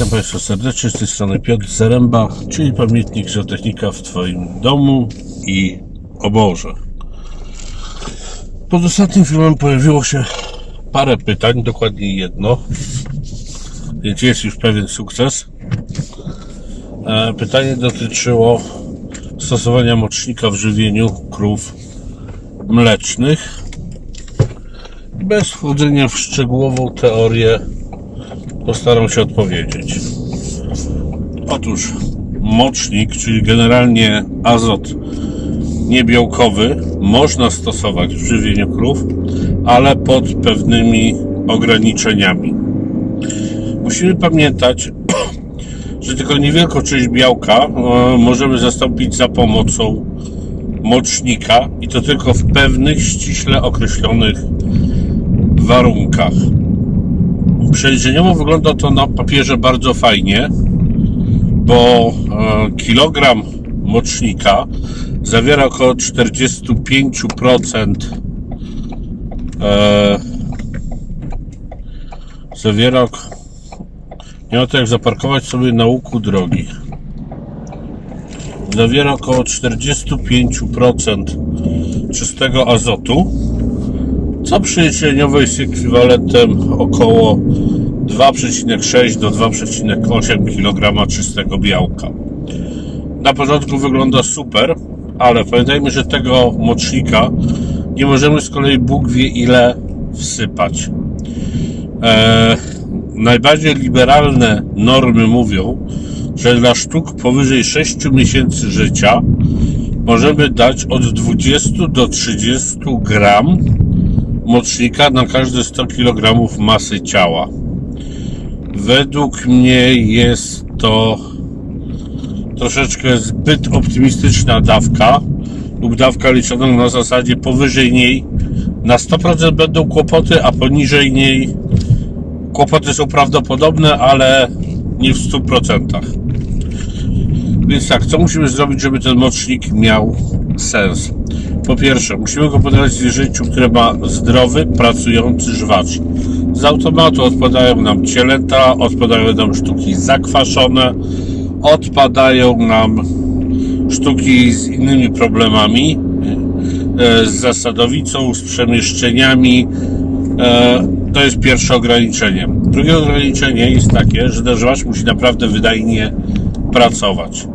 Witam Państwa serdecznie, z tej strony Piotr Zaręba, czyli pamiętnik zootechnika w Twoim domu i oborze. Pod ostatnim filmem pojawiło się parę pytań, dokładnie jedno, więc jest już pewien sukces. Pytanie dotyczyło stosowania mocznika w żywieniu krów mlecznych. Bez wchodzenia w szczegółową teorię postaram się odpowiedzieć. Otóż mocznik, czyli generalnie azot niebiałkowy, można stosować w żywieniu krów, ale pod pewnymi ograniczeniami. Musimy pamiętać, że tylko niewielką część białka możemy zastąpić za pomocą mocznika i to tylko w pewnych ściśle określonych warunkach. Przeliczeniowo wygląda to na papierze bardzo fajnie, bo kilogram mocznika zawiera około 45% nie ma to jak zaparkować sobie na łuku drogi. Zawiera około 45% czystego azotu, co przeliczeniowo jest ekwiwalentem około 2,6 do 2,8 kg czystego białka. Na początku wygląda super, ale pamiętajmy, że tego mocznika nie możemy z kolei Bóg wie ile wsypać. Najbardziej liberalne normy mówią, że dla sztuk powyżej 6 miesięcy życia możemy dać od 20 do 30 gram mocznika na każde 100 kg masy ciała. Według mnie jest to troszeczkę zbyt optymistyczna dawka lub dawka liczona na zasadzie powyżej niej na 100% będą kłopoty, a poniżej niej kłopoty są prawdopodobne, ale nie w 100%. Więc tak, co musimy zrobić, żeby ten mocznik miał sens? Po pierwsze, musimy go podawać zwierzęciu, które ma zdrowy, pracujący żwacz. Z automatu odpadają nam cielęta, odpadają nam sztuki zakwaszone, odpadają nam sztuki z innymi problemami, z zasadowicą, z przemieszczeniami. To jest pierwsze ograniczenie. Drugie ograniczenie jest takie, że ten żwacz musi naprawdę wydajnie pracować.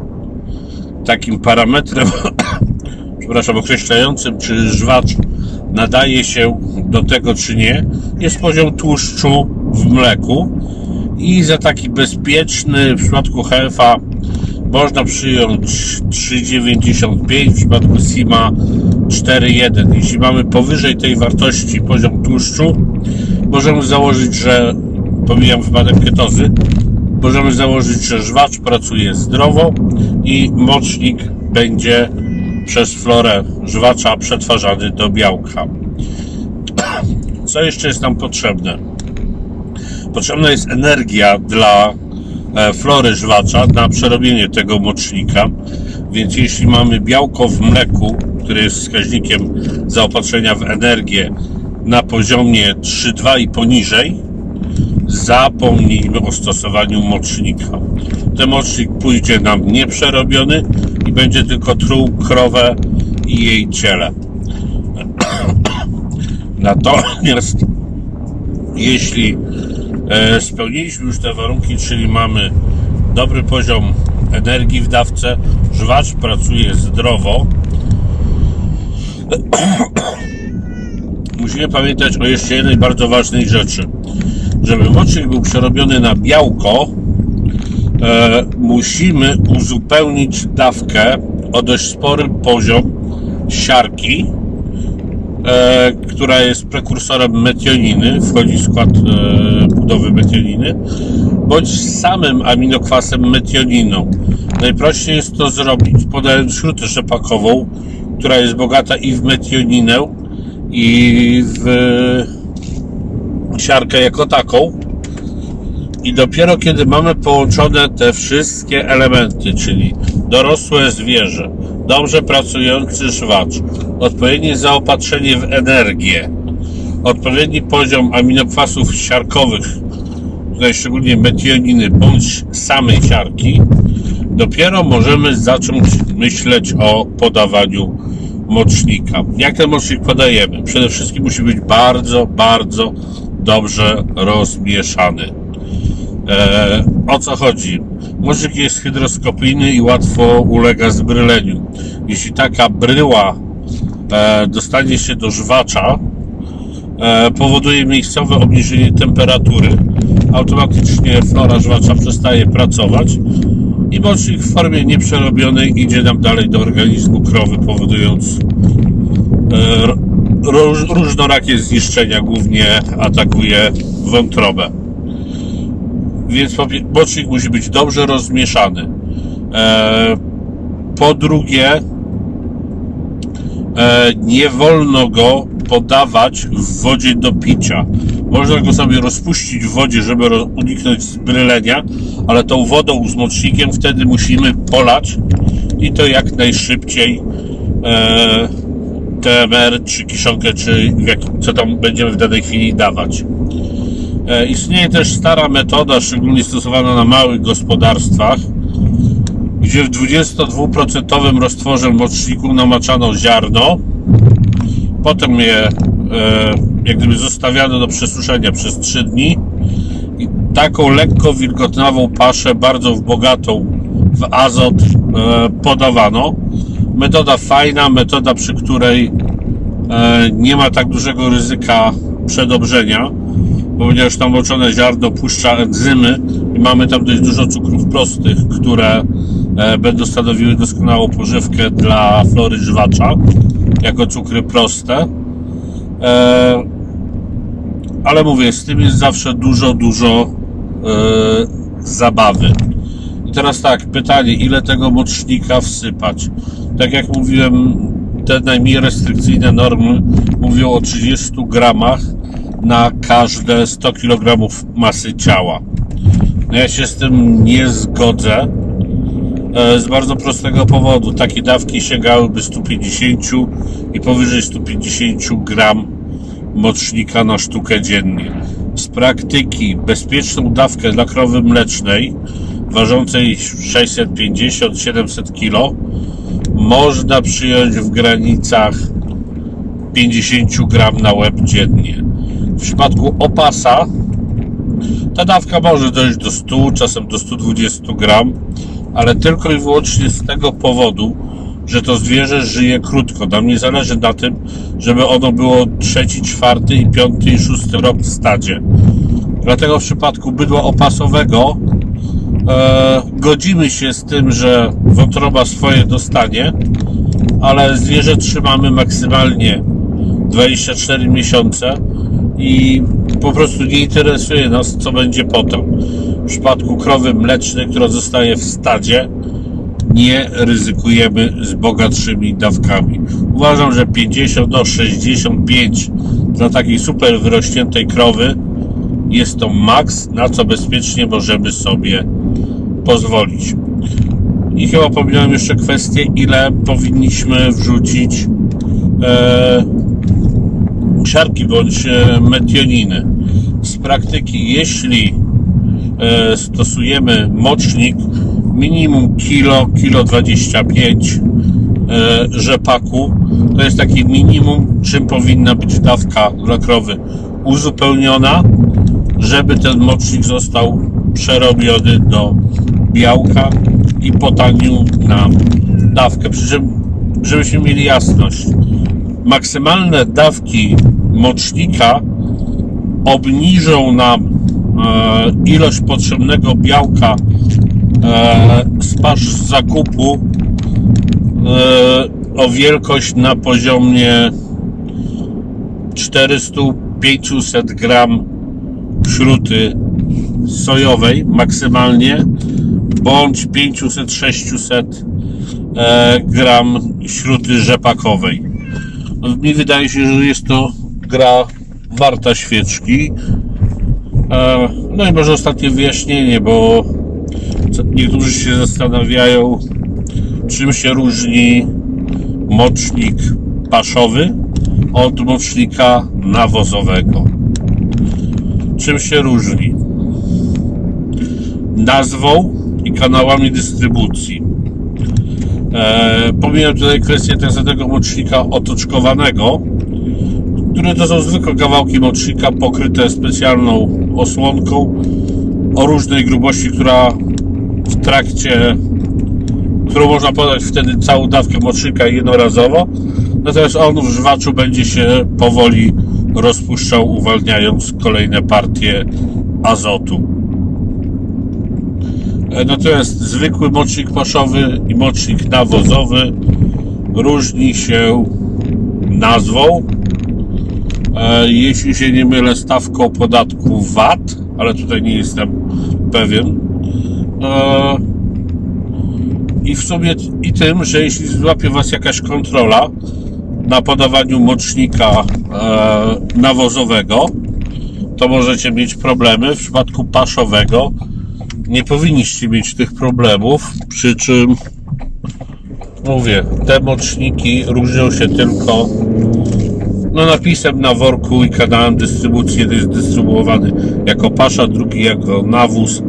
Takim parametrem określającym, czy żwacz nadaje się do tego, czy nie, jest poziom tłuszczu w mleku i za taki bezpieczny w przypadku HF-a można przyjąć 3,95, w przypadku SIMA 4,1. Jeśli mamy powyżej tej wartości poziom tłuszczu, możemy założyć, że, pomijam wypadek ketozy, możemy założyć, że żwacz pracuje zdrowo i mocznik będzie przez florę żwacza przetwarzany do białka. Co jeszcze jest nam potrzebne? Potrzebna jest energia dla flory żwacza na przerobienie tego mocznika, więc jeśli mamy białko w mleku, które jest wskaźnikiem zaopatrzenia w energię na poziomie 3,2 i poniżej, zapomnijmy o stosowaniu mocznika. Ten mocznik pójdzie nam nieprzerobiony i będzie tylko truł krowę i jej ciele. Natomiast jeśli spełniliśmy już te warunki, czyli mamy dobry poziom energii w dawce, żwacz pracuje zdrowo, musimy pamiętać o jeszcze jednej bardzo ważnej rzeczy. Żeby mocznik był przerobiony na białko, musimy uzupełnić dawkę o dość spory poziom siarki, która jest prekursorem metioniny, wchodzi w skład budowy metioniny, bądź samym aminokwasem metioniną. Najprościej jest to zrobić podając śrutę rzepakową, która jest bogata i w metioninę, i w siarkę jako taką. I dopiero kiedy mamy połączone te wszystkie elementy, czyli dorosłe zwierzę, dobrze pracujący żwacz, odpowiednie zaopatrzenie w energię, odpowiedni poziom aminokwasów siarkowych tutaj szczególnie metioniny bądź samej siarki, dopiero możemy zacząć myśleć o podawaniu mocznika. Jak ten mocznik podajemy? Przede wszystkim musi być bardzo, bardzo dobrze rozmieszany. O co chodzi? Mocznik jest hydroskopijny i łatwo ulega zbryleniu. Jeśli taka bryła dostanie się do żwacza, powoduje miejscowe obniżenie temperatury. Automatycznie flora żwacza przestaje pracować i mocznik w formie nieprzerobionej idzie nam dalej do organizmu krowy, powodując różnorakie zniszczenia. Głównie atakuje wątrobę. Więc mocznik musi być dobrze rozmieszany. Po drugie, nie wolno go podawać w wodzie do picia. Można go sobie rozpuścić w wodzie, żeby uniknąć zbrylenia, ale tą wodą z mocznikiem wtedy musimy polać i to jak najszybciej TMR, czy kiszonkę, czy co tam będziemy w danej chwili dawać. Istnieje też stara metoda, szczególnie stosowana na małych gospodarstwach, gdzie w 22% roztworze moczniku namaczano ziarno, potem je jak gdyby zostawiano do przesuszenia przez 3 dni i taką lekko wilgotnawą paszę, bardzo bogatą w azot, podawano. Metoda fajna, metoda, przy której nie ma tak dużego ryzyka przedobrzenia, ponieważ tam moczone ziarno puszcza enzymy i mamy tam dość dużo cukrów prostych, które będą stanowiły doskonałą pożywkę dla flory żwacza jako cukry proste. Ale mówię, z tym jest zawsze dużo zabawy. I teraz tak, pytanie, ile tego mocznika wsypać? Tak jak mówiłem, te najmniej restrykcyjne normy mówią o 30 gramach na każde 100 kg masy ciała. Ja się z tym nie zgodzę z bardzo prostego powodu. Takie dawki sięgałyby 150 i powyżej 150 gram mocznika na sztukę dziennie. Z praktyki bezpieczną dawkę dla krowy mlecznej ważącej 650-700 kg można przyjąć w granicach 50 gram na łeb dziennie. W przypadku opasa ta dawka może dojść do 100, czasem do 120 gram, ale tylko i wyłącznie z tego powodu, że to zwierzę żyje krótko. Nam nie zależy na tym, żeby ono było 3., 4., 5. i 6. rok w stadzie. Dlatego w przypadku bydła opasowego godzimy się z tym, że wątroba swoje dostanie, ale zwierzę trzymamy maksymalnie 24 miesiące i po prostu nie interesuje nas, co będzie potem. W przypadku krowy mlecznej, która zostaje w stadzie, nie ryzykujemy z bogatszymi dawkami. Uważam, że 50 do 65 dla takiej super wyrośniętej krowy jest to maks, na co bezpiecznie możemy sobie pozwolić. I chyba pominąłem jeszcze kwestię, ile powinniśmy wrzucić siarki bądź metioniny. Z praktyki, jeśli stosujemy mocznik, minimum kilo 25 rzepaku, to jest taki minimum, czym powinna być dawka dla krowy uzupełniona, żeby ten mocznik został przerobiony do białka i potanił nam dawkę. Przy czym, żebyśmy mieli jasność, maksymalne dawki mocznika obniżą nam ilość potrzebnego białka z pasz z zakupu o wielkość na poziomie 400-500 gram śruty sojowej maksymalnie, bądź 500-600 gram śruty rzepakowej. Mi wydaje się, że jest to gra warta świeczki. No i może ostatnie wyjaśnienie, bo niektórzy się zastanawiają, czym się różni mocznik paszowy od mocznika nawozowego. Czym się różni? nazwą i kanałami dystrybucji. Pomijam tutaj kwestię tak zwanego mocznika otoczkowanego, które to są zwykłe kawałki mocznika pokryte specjalną osłonką o różnej grubości, którą można podać wtedy całą dawkę mocznika jednorazowo, natomiast on w żwaczu będzie się powoli rozpuszczał, uwalniając kolejne partie azotu. Natomiast zwykły mocznik paszowy i mocznik nawozowy różni się nazwą, jeśli się nie mylę, stawką podatku VAT, ale tutaj nie jestem pewien, i w sumie i tym, że jeśli złapie Was jakaś kontrola na podawaniu mocznika nawozowego, to możecie mieć problemy. W przypadku paszowego nie powinniście mieć tych problemów, przy czym mówię, te moczniki różnią się tylko napisem na worku i kanałem dystrybucji. Jeden jest dystrybuowany jako pasza, drugi jako nawóz,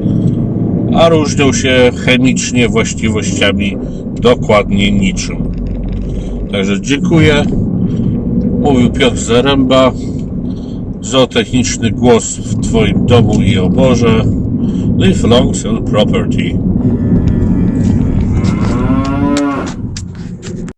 a różnią się chemicznie właściwościami dokładnie niczym. Także dziękuję. Mówił Piotr Zaręba, zootechniczny głos w Twoim domu i oborze. Live long and property.